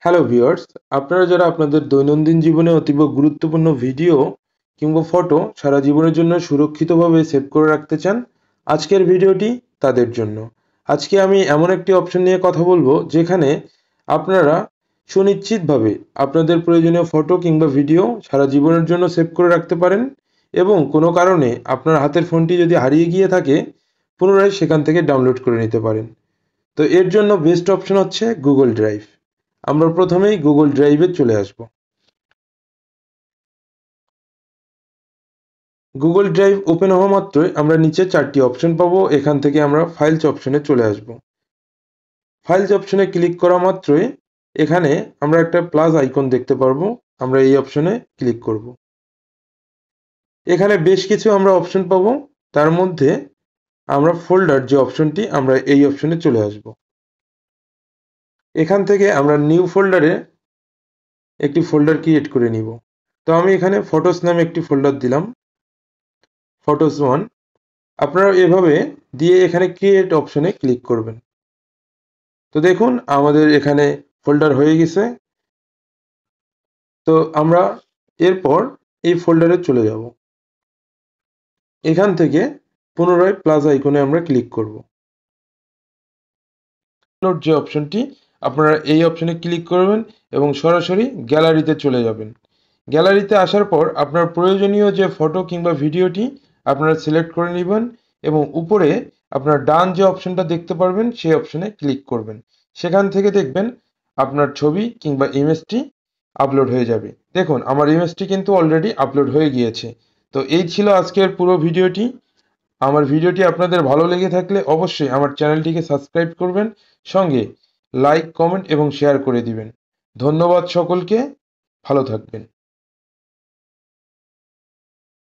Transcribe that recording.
Hello viewers, আপনারা যারা আপনাদের দৈনন্দিন জীবনে অতীব গুরুত্বপূর্ণ ভিডিও কিংবা ফটো সারা জীবনের জন্য সুরক্ষিতভাবে সেভ করে রাখতে চান, আজকের ভিডিওটি তাদের জন্য। আজকে আমি এমন একটি অপশন নিয়ে কথা বলবো যেখানে আপনারা সুনিশ্চিতভাবে আপনাদের প্রয়োজনীয় ফটো কিংবা ভিডিও সারা জীবনের জন্য সেভ করে রাখতে পারেন এবং কোনো কারণে আপনার হাতের ফোনটি যদি হারিয়ে গিয়ে থাকে পুনরায় সেখান থেকে ডাউনলোড করে নিতে পারেন। তো এর জন্য বেস্ট অপশন হচ্ছে গুগল ড্রাইভ। আমরা প্রথমেই গুগল ড্রাইভে চলে আসব। গুগল ড্রাইভ ওপেন হওয়া মাত্রই আমরা নিচে 4টি অপশন পাবো। এখান থেকে আমরা ফাইলস অপশনে চলে আসব। ফাইলস অপশনে ক্লিক করা মাত্রই এখানে আমরা একটা প্লাস আইকন দেখতে পারবো। আমরা এই অপশনে ক্লিক করব। এখানে বেশ কিছু আমরা অপশন পাবো। তার মধ্যে আমরা ফোল্ডার যে অপশনটি, আমরা এই অপশনে চলে আসব। এখান থেকে আমরা নিউ ফোল্ডারে একটি ফোল্ডার ক্রিয়েট করে নিব। তো আমি এখানে ফটোস নামে একটি ফোল্ডার দিলাম, ফটোস 1। আপনারা এভাবে দিয়ে এখানে ক্রিয়েট অপশনে ক্লিক করবেন। তো দেখুন আমাদের এখানে ফোল্ডার হয়ে গেছে। তো আমরা এরপর এই ফোল্ডারে চলে যাব। এখান থেকে পুনরায় প্লাস আইকনে আমরা ক্লিক করব। যে অপশনটি, আপনারা এই অপশনে ক্লিক করবেন এবং সরাসরি গ্যালারিতে চলে যাবেন। গ্যালারিতে আসার পর আপনার প্রয়োজনীয় যে ফটো কিংবা ভিডিওটি আপনারা সিলেক্ট করে নেবেন এবং উপরে আপনার ডান যে অপশনটা দেখতে পারবেন সেই অপশনে ক্লিক করবেন। সেখান থেকে দেখবেন আপনার ছবি কিংবা ইমেজটি আপলোড হয়ে যাবে। দেখুন আমার ইমেজটি কিন্তু অলরেডি আপলোড হয়ে গিয়েছে। তো এই ছিল আজকের পুরো ভিডিওটি। আমার ভিডিওটি আপনাদের ভালো লেগে থাকলে অবশ্যই আমার চ্যানেলটিকে সাবস্ক্রাইব করবেন, সঙ্গে লাইক, কমেন্ট এবং শেয়ার করে দিবেন। ধন্যবাদ সকলকে, ভালো থাকবেন।